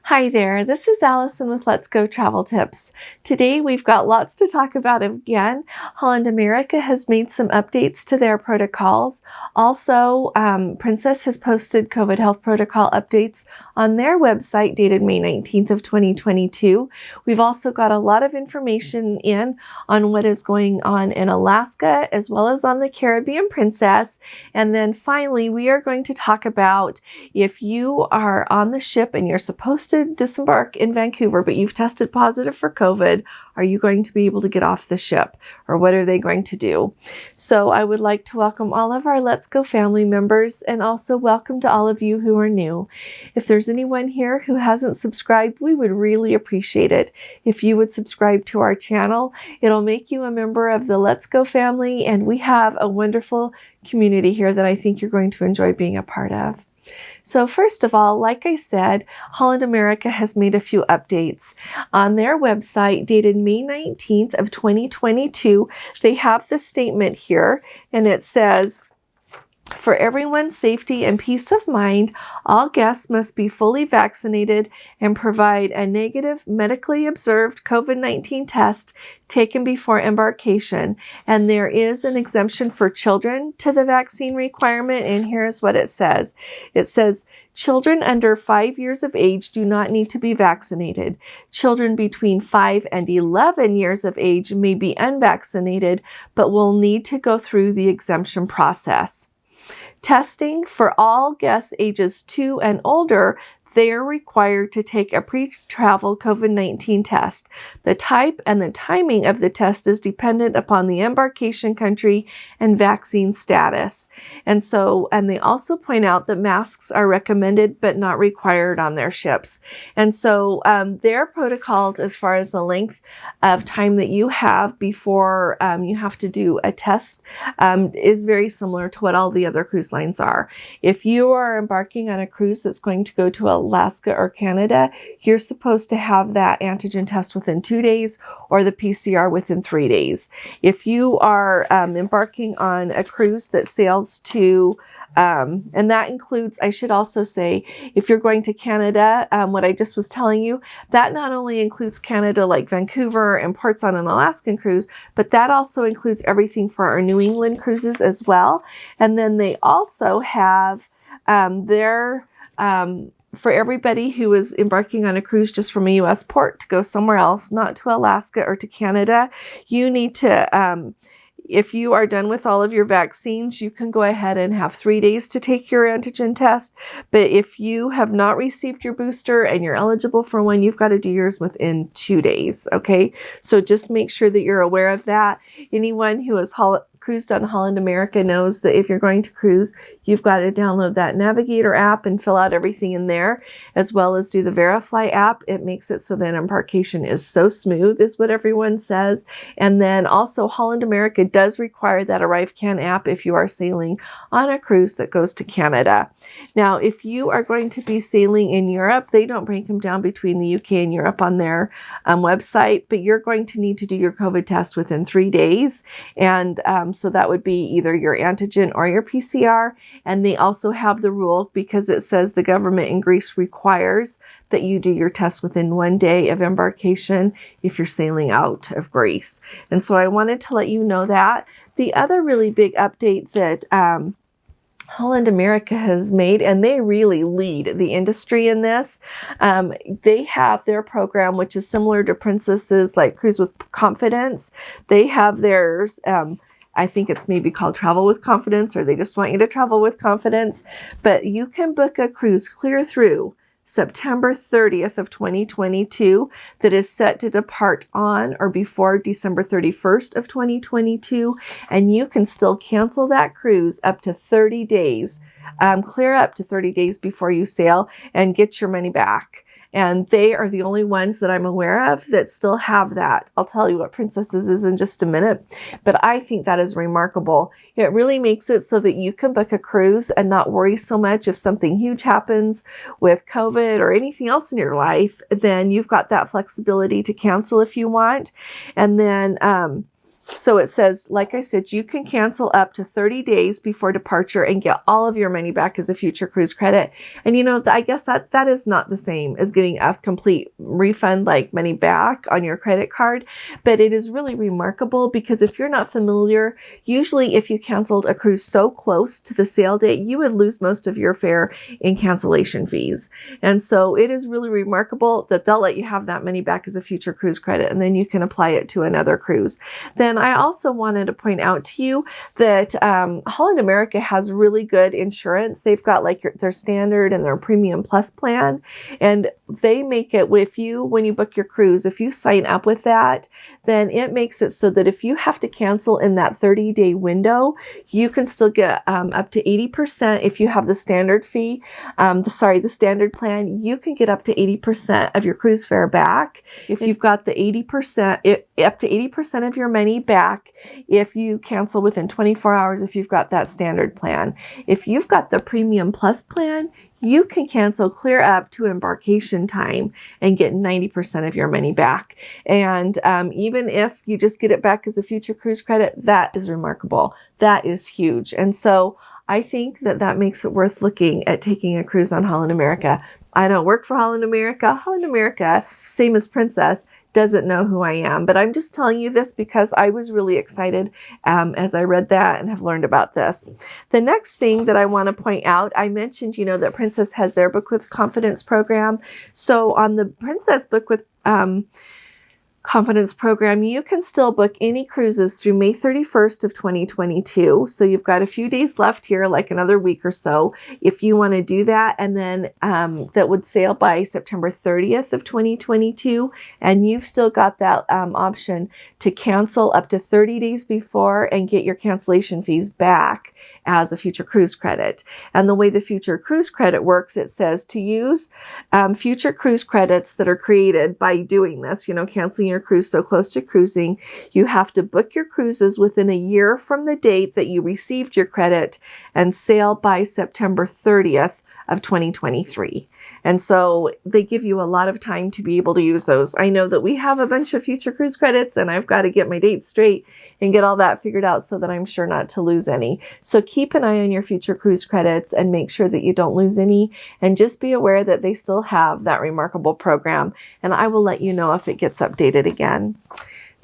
Hi there, this is Allison with Let's Go Travel Tips. Today we've got lots to talk about again. Holland America has made some updates to their protocols. Also, Princess has posted COVID health protocol updates on their website dated May 19th of 2022. We've also got a lot of information in on what is going on in Alaska as well as on the Caribbean Princess. And then finally, we are going to talk about if you are on the ship and you're supposed to disembark in Vancouver, but you've tested positive for COVID, are you going to be able to get off the ship, or what are they going to do? So I would like to welcome all of our Let's Go family members, and also welcome to all of you who are new. If there's anyone here who hasn't subscribed, we would really appreciate it if you would subscribe to our channel. It'll make you a member of the Let's Go family, and we have a wonderful community here that I think you're going to enjoy being a part of. So first of all, like I said, Holland America has made a few updates. On their website dated May 19th of 2022, they have the statement here, and it says, "For everyone's safety and peace of mind, all guests must be fully vaccinated and provide a negative medically observed COVID-19 test taken before embarkation. And there is an exemption for children to the vaccine requirement." And here's what it says. It says, "Children under 5 years of age do not need to be vaccinated. Children between 5 and 11 years of age may be unvaccinated, but will need to go through the exemption process. Testing for all guests ages 2 and older, they are required to take a pre-travel COVID-19 test. The type and the timing of the test is dependent upon the embarkation country and vaccine status." And they also point out that masks are recommended but not required on their ships. And so their protocols, as far as the length of time that you have before you have to do a test, is very similar to what all the other cruise lines are. If you are embarking on a cruise that's going to go to Alaska or Canada, you're supposed to have that antigen test within 2 days or the PCR within 3 days. If you are embarking on a cruise that sails to, and that includes, I should also say, if you're going to Canada, what I just was telling you, that not only includes Canada like Vancouver and ports on an Alaskan cruise, but that also includes everything for our New England cruises as well. And then they also have for everybody who is embarking on a cruise just from a U.S. port to go somewhere else, not to Alaska or to Canada, you need to, if you are done with all of your vaccines, you can go ahead and have 3 days to take your antigen test. But if you have not received your booster and you're eligible for one, you've got to do yours within 2 days, okay? So just make sure that you're aware of that. Anyone who has cruised on Holland America knows that if you're going to cruise, you've got to download that Navigator app and fill out everything in there, as well as do the Verifly app. It makes it so that embarkation is so smooth, is what everyone says. And then also Holland America does require that ArriveCan app if you are sailing on a cruise that goes to Canada. Now, if you are going to be sailing in Europe, they don't break them down between the UK and Europe on their website, but you're going to need to do your COVID test within 3 days. And so that would be either your antigen or your PCR. And they also have the rule, because it says the government in Greece requires that you do your test within 1 day of embarkation if you're sailing out of Greece. And so I wanted to let you know that. The other really big update that Holland America has made, and they really lead the industry in this. They have their program, which is similar to Princess's, like Cruise with Confidence. They have theirs, I think it's maybe called Travel with Confidence, or they just want you to travel with confidence. But you can book a cruise clear through September 30th of 2022 that is set to depart on or before December 31st of 2022. And you can still cancel that cruise up to 30 days, clear up to 30 days before you sail, and get your money back. And they are the only ones that I'm aware of that still have that. I'll tell you what Princess's is in just a minute, but I think that is remarkable. It really makes it so that you can book a cruise and not worry so much if something huge happens with COVID or anything else in your life. Then you've got that flexibility to cancel if you want. And then So it says, like I said, you can cancel up to 30 days before departure and get all of your money back as a future cruise credit. And I guess that is not the same as getting a complete refund, like money back on your credit card. But it is really remarkable because if you're not familiar, usually if you canceled a cruise so close to the sail date, you would lose most of your fare in cancellation fees. And so it is really remarkable that they'll let you have that money back as a future cruise credit, and then you can apply it to another cruise. Then I also wanted to point out to you that Holland America has really good insurance. They've got like their standard and their premium plus plan, and they make it when you book your cruise, if you sign up with that, then it makes it so that if you have to cancel in that 30-day window, you can still get up to 80%. If you have the standard fee, the standard plan, you can get up to 80% of your cruise fare back. If you've got the 80%, up to 80% of your money back if you cancel within 24 hours if you've got that standard plan. If you've got the premium plus plan, you can cancel clear up to embarkation time and get 90% of your money back. And even if you just get it back as a future cruise credit, that is remarkable. That is huge. And so I think that makes it worth looking at taking a cruise on Holland America. I don't work for Holland America. Holland America, same as Princess, doesn't know who I am, but I'm just telling you this because I was really excited as I read that and have learned about this. The next thing that I want to point out, I mentioned, that Princess has their Book with Confidence program. So on the Princess Book with Confidence program, you can still book any cruises through May 31st of 2022. So you've got a few days left here, like another week or so, if you want to do that. And then that would sail by September 30th of 2022. And you've still got that option to cancel up to 30 days before and get your cancellation fees back as a future cruise credit. And the way the future cruise credit works, it says to use future cruise credits that are created by doing this, canceling your cruise so close to cruising, you have to book your cruises within a year from the date that you received your credit and sail by September 30th of 2023. And so they give you a lot of time to be able to use those. I know that we have a bunch of future cruise credits and I've got to get my dates straight and get all that figured out so that I'm sure not to lose any. So keep an eye on your future cruise credits and make sure that you don't lose any, and just be aware that they still have that remarkable program, and I will let you know if it gets updated again.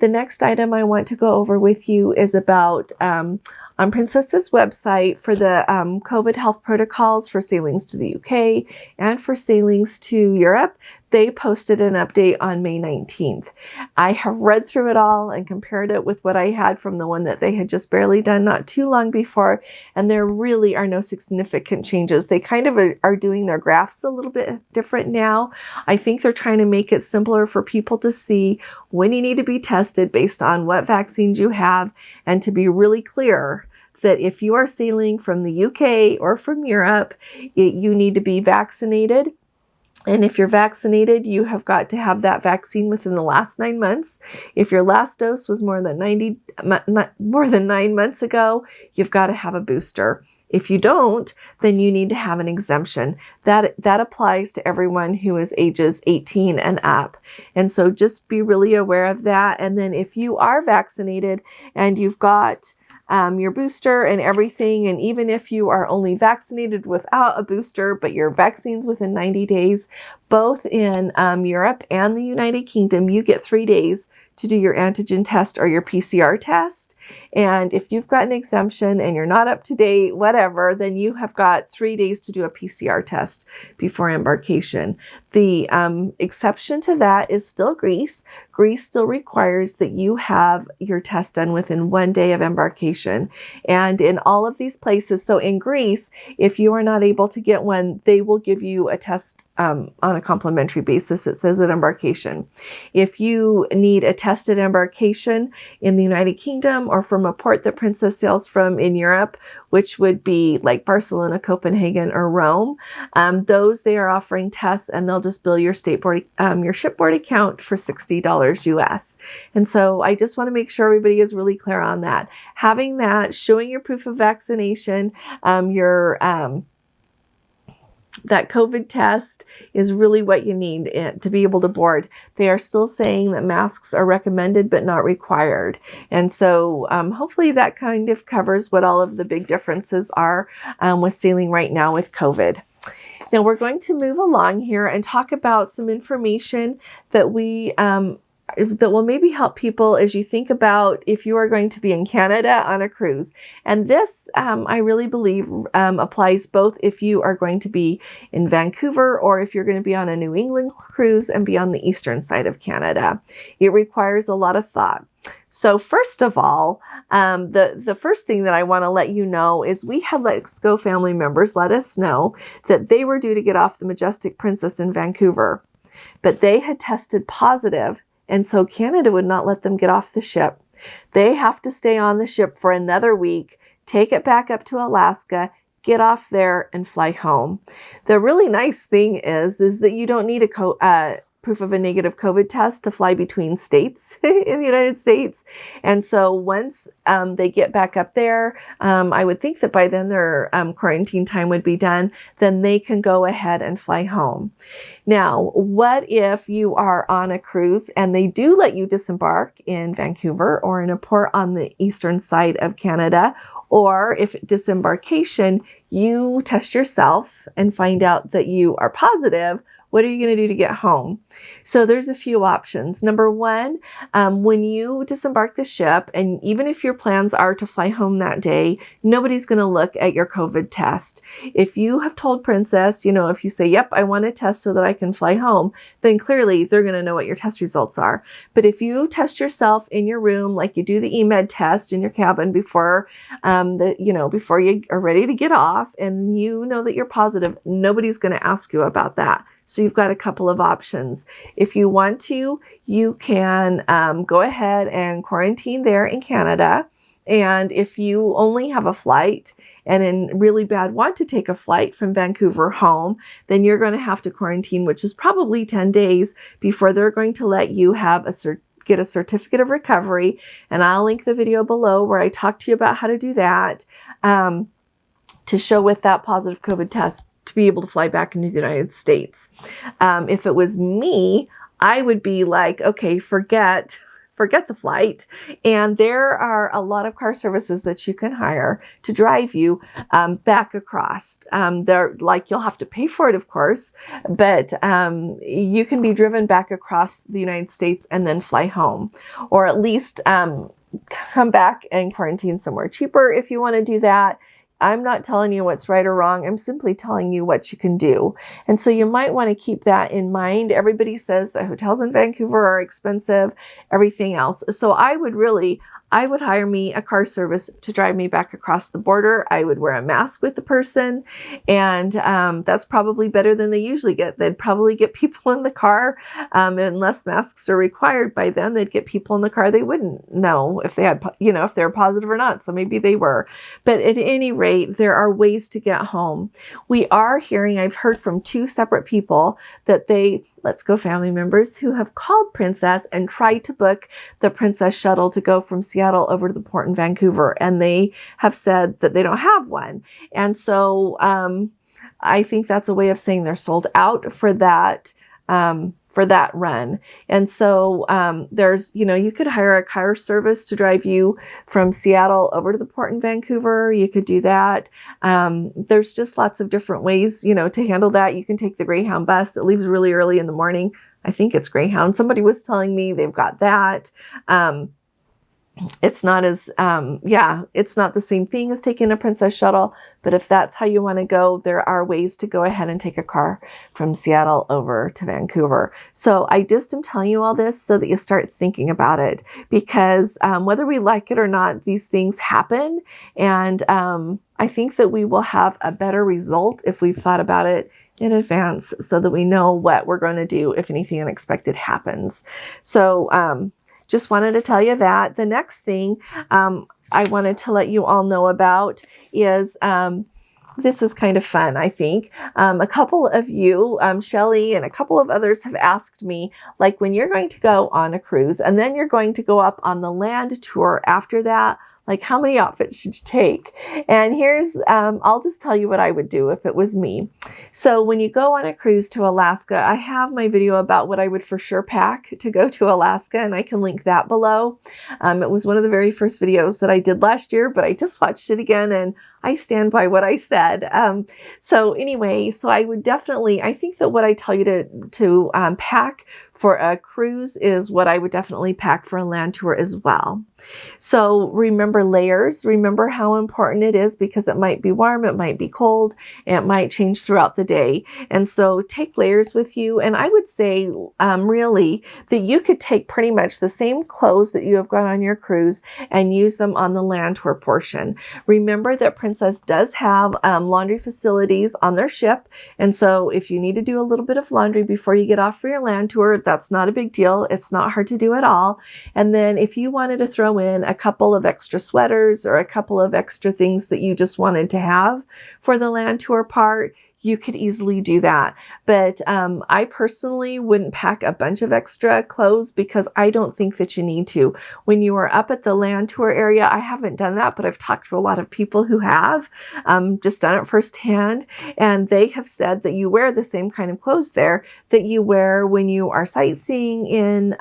The next item I want to go over with you is about on Princess's website for the COVID health protocols for sailings to the UK and for sailings to Europe. They posted an update on May 19th. I have read through it all and compared it with what I had from the one that they had just barely done not too long before, and there really are no significant changes. They kind of are doing their graphs a little bit different now. I think they're trying to make it simpler for people to see when you need to be tested based on what vaccines you have, and to be really clear that if you are sailing from the UK or from Europe, you need to be vaccinated. And if you're vaccinated, you have got to have that vaccine within the last 9 months. If your last dose was more than 9 months ago, you've got to have a booster. If you don't, then you need to have an exemption. That applies to everyone who is ages 18 and up. And so just be really aware of that. And then if you are vaccinated and you've got your booster and everything, and even if you are only vaccinated without a booster, but your vaccine's within 90 days, both in Europe and the United Kingdom, you get 3 days to do your antigen test or your PCR test. And if you've got an exemption and you're not up to date, whatever, then you have got 3 days to do a PCR test before embarkation. The exception to that is still Greece. Greece still requires that you have your test done within 1 day of embarkation. And in all of these places, so in Greece, if you are not able to get one, they will give you a test on a complimentary basis. It says at embarkation. If you need a test at embarkation in the United Kingdom or from a port that Princess sails from in Europe, which would be like Barcelona, Copenhagen, or Rome, those they are offering tests, and they'll just bill your your shipboard account for $60 US. And so I just want to make sure everybody is really clear on that. Having that, showing your proof of vaccination, your that COVID test is really what you need to be able to board. They are still saying that masks are recommended but not required. And so hopefully that kind of covers what all of the big differences are with sailing right now with COVID. Now we're going to move along here and talk about some information that that will maybe help people as you think about if you are going to be in Canada on a cruise. And this, I really believe, applies both if you are going to be in Vancouver or if you're going to be on a New England cruise and be on the eastern side of Canada. It requires a lot of thought. So first of all, the first thing that I want to let you know is we had Let's Go family members let us know that they were due to get off the Majestic Princess in Vancouver, but they had tested positive. And so Canada would not let them get off the ship. They have to stay on the ship for another week, take it back up to Alaska, get off there, and fly home. The really nice thing is that you don't need a proof of a negative COVID test to fly between states in the United States. And so once they get back up there, I would think that by then their quarantine time would be done, then they can go ahead and fly home. Now, what if you are on a cruise and they do let you disembark in Vancouver or in a port on the eastern side of Canada, or if disembarkation, you test yourself and find out that you are positive? What are you going to do to get home? So there's a few options. Number one, when you disembark the ship, and even if your plans are to fly home that day, nobody's going to look at your COVID test. If you have told Princess, if you say, yep, I want a test so that I can fly home, then clearly they're going to know what your test results are. But if you test yourself in your room, like you do the eMed test in your cabin before before you are ready to get off, and you know that you're positive, nobody's going to ask you about that. So you've got a couple of options. If you want to, you can go ahead and quarantine there in Canada. And if you only have a flight and in really bad want to take a flight from Vancouver home, then you're going to have to quarantine, which is probably 10 days before they're going to let you have get a certificate of recovery. And I'll link the video below where I talk to you about how to do that to show with that positive COVID test to be able to fly back into the United States. If it was me, I would be like, okay, forget the flight. And there are a lot of car services that you can hire to drive you back across. You'll have to pay for it, of course, but you can be driven back across the United States and then fly home, or at least come back and quarantine somewhere cheaper if you want to do that. I'm not telling you what's right or wrong. I'm simply telling you what you can do. And so you might want to keep that in mind. Everybody says that hotels in Vancouver are expensive, everything else. So I would hire me a car service to drive me back across the border. I would wear a mask with the person, and that's probably better than they usually get. They'd probably get people in the car, unless masks are required by them. They'd get people in the car they wouldn't know if they had, if they were positive or not. So maybe they were. But at any rate, there are ways to get home. I've heard from two separate people that Let's Go family members who have called Princess and tried to book the Princess shuttle to go from Seattle over to the port in Vancouver. And they have said that they don't have one. And so I think that's a way of saying they're sold out for that run. And so there's, you could hire a car service to drive you from Seattle over to the port in Vancouver. You could do that. There's just lots of different ways, to handle that. You can take the Greyhound bus that leaves really early in the morning. I think it's Greyhound. Somebody was telling me they've got that. It's not it's not the same thing as taking a Princess shuttle, but if that's how you want to go, there are ways to go ahead and take a car from Seattle over to Vancouver. So I just am telling you all this so that you start thinking about it, because whether we like it or not, these things happen. And I think that we will have a better result if we've thought about it in advance so that we know what we're going to do if anything unexpected happens. So, just wanted to tell you that. The next thing I wanted to let you all know about is, this is kind of fun, I think. A couple of you, Shelly and a couple of others, have asked me, like, when you're going to go on a cruise and then you're going to go up on the land tour after that, Like, how many outfits should you take? And here's, I'll just tell you what I would do if it was me. So when you go on a cruise to Alaska, I have my video about what I would for sure pack to go to Alaska, and I can link that below. It was one of the very first videos that I did last year, but I just watched it again, and I stand by what I said. So anyway, so I would definitely, I think that what I tell you to pack for a cruise is what I would definitely pack for a land tour as well. So remember layers. Remember how important it is, because it might be warm, it might be cold, it might change throughout the day. And so take layers with you. And I would say really that you could take pretty much the same clothes that you have got on your cruise and use them on the land tour portion. Remember that Princess does have laundry facilities on their ship. And so if you need to do a little bit of laundry before you get off for your land tour, that's not a big deal. It's not hard to do at all. And then if you wanted to throw in a couple of extra sweaters or a couple of extra things that you just wanted to have for the land tour part, you could easily do that. But I personally wouldn't pack a bunch of extra clothes, because I don't think that you need to. When you are up at the land tour area, I haven't done that, but I've talked to a lot of people who have just done it firsthand. And they have said that you wear the same kind of clothes there that you wear when you are sightseeing in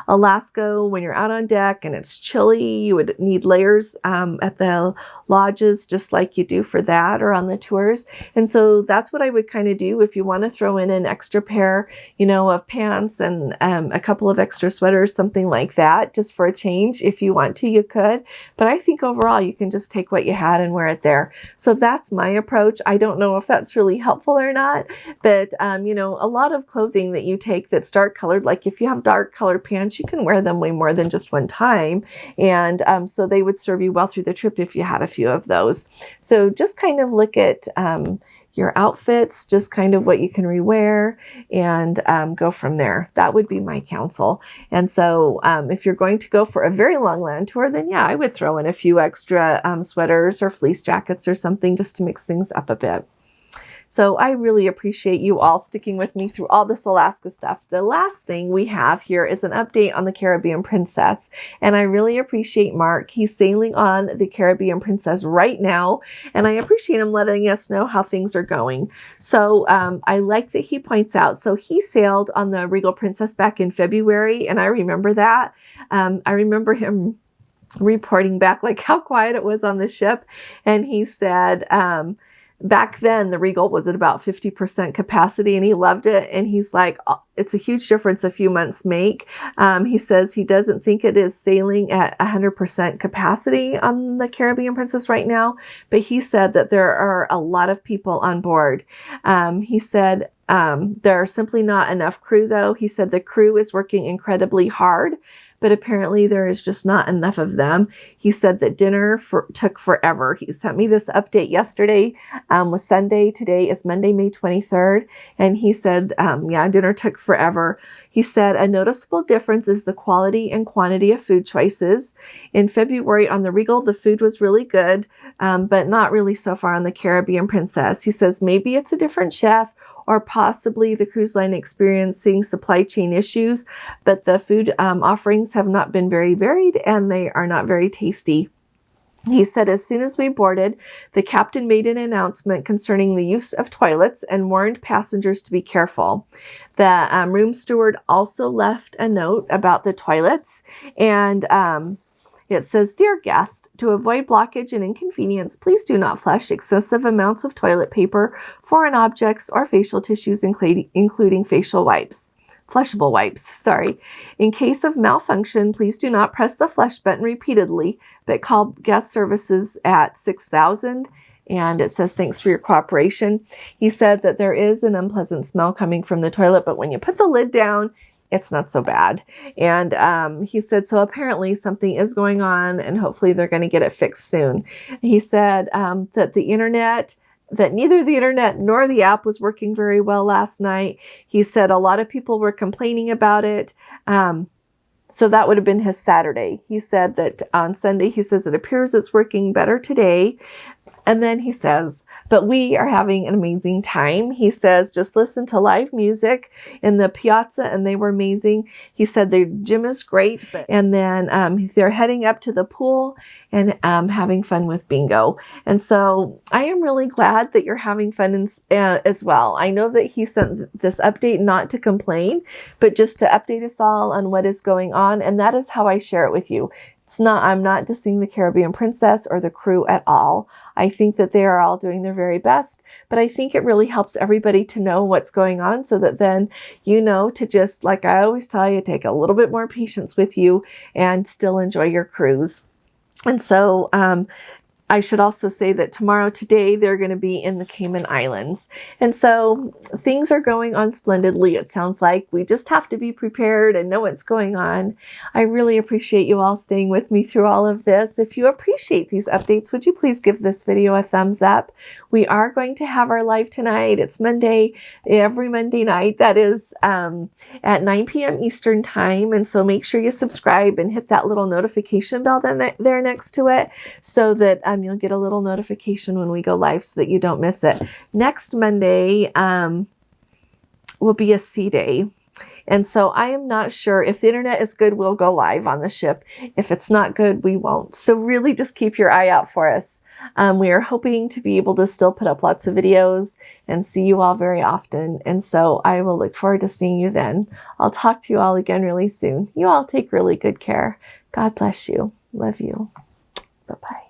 Alaska. When you're out on deck and it's chilly, you would need layers at the lodges, just like you do for that or on the tours. And so that's what I would kind of do if you want to throw in an extra pair, you know, of pants and a couple of extra sweaters, something like that, just for a change. If you want to, you could. But I think overall you can just take what you had and wear it there. So that's my approach. I don't know if that's really helpful or not, but you know, a lot of clothing that you take that's dark colored, like if you have dark colored pants, you can wear them way more than just one time. And so they would serve you well through the trip if you had a few of those. So just kind of look at your outfits, just kind of what you can rewear, and go from there. That would be my counsel. And so if you're going to go for a very long land tour, then yeah, I would throw in a few extra sweaters or fleece jackets or something just to mix things up a bit. So I really appreciate you all sticking with me through all this Alaska stuff. The last thing we have here is an update on the Caribbean Princess. And I really appreciate Mark. He's sailing on the Caribbean Princess right now. And I appreciate him letting us know how things are going. So I like that he points out. So he sailed on the Regal Princess back in February. And I remember that. I remember him reporting back like how quiet it was on the ship. And he said, back then, the Regal was at about 50% capacity, and he loved it. And he's like, it's a huge difference a few months make. He says he doesn't think it is sailing at 100% capacity on the Caribbean Princess right now, but he said that there are a lot of people on board. He said there are simply not enough crew, though. He said the crew is working incredibly hard, but apparently there is just not enough of them. He said that dinner took forever. He sent me this update yesterday, was Sunday. Today is Monday, May 23rd. And he said, yeah, dinner took forever. He said a noticeable difference is the quality and quantity of food choices. In February on the Regal, the food was really good, but not really so far on the Caribbean Princess. He says maybe it's a different chef, or possibly the cruise line experiencing supply chain issues, but the food offerings have not been very varied and they are not very tasty. He said as soon as we boarded, the captain made an announcement concerning the use of toilets and warned passengers to be careful. The room steward also left a note about the toilets, and it says, "Dear guest, to avoid blockage and inconvenience, please do not flush excessive amounts of toilet paper, foreign objects, or facial tissues, including facial wipes. Flushable wipes, sorry. In case of malfunction, please do not press the flush button repeatedly, but call guest services at 6000. And it says, thanks for your cooperation. He said that there is an unpleasant smell coming from the toilet, but when you put the lid down, it's not so bad. And he said, so apparently something is going on and hopefully they're going to get it fixed soon. He said that neither the internet nor the app was working very well last night. He said a lot of people were complaining about it. So that would have been his Saturday. He said that on Sunday, he says it appears it's working better today. And then he says, but we are having an amazing time. He says, just listen to live music in the piazza and they were amazing. He said the gym is great. And then they're heading up to the pool and having fun with bingo. And so I am really glad that you're having fun as well. I know that he sent this update not to complain, but just to update us all on what is going on. And that is how I share it with you. I'm not dissing the Caribbean Princess or the crew at all. I think that they are all doing their very best, but I think it really helps everybody to know what's going on so that then you know to just, like I always tell you, take a little bit more patience with you and still enjoy your cruise. And so I should also say that today, they're going to be in the Cayman Islands. And so things are going on splendidly. It sounds like we just have to be prepared and know what's going on. I really appreciate you all staying with me through all of this. If you appreciate these updates, would you please give this video a thumbs up? We are going to have our live tonight. It's Monday, every Monday night. That is at 9 p.m. Eastern time. And so make sure you subscribe and hit that little notification bell there next to it so that you'll get a little notification when we go live so that you don't miss it. Next Monday will be a sea day. And so I am not sure if the internet is good, we'll go live on the ship. If it's not good, we won't. So really just keep your eye out for us. We are hoping to be able to still put up lots of videos and see you all very often. And so I will look forward to seeing you then. I'll talk to you all again really soon. You all take really good care. God bless you. Love you. Bye-bye.